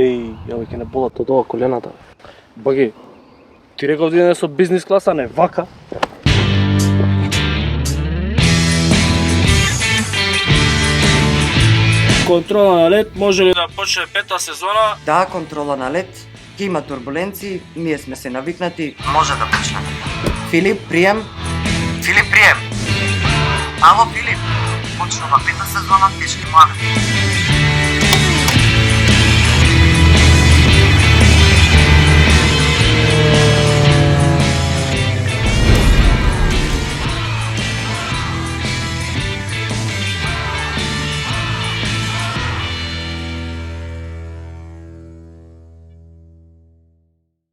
Ја ќе не болат од ова колената. Баги, ти реков да иде со бизнис класа, не вака. Контрола на лет може ли да почне пета сезона? Да, контрола на лет. Ќе има турбуленции, ние сме се навикнати. Може да почне. Филип, прием. Филип, прием. Ало, Филип. Почнува пета сезона тешки планови.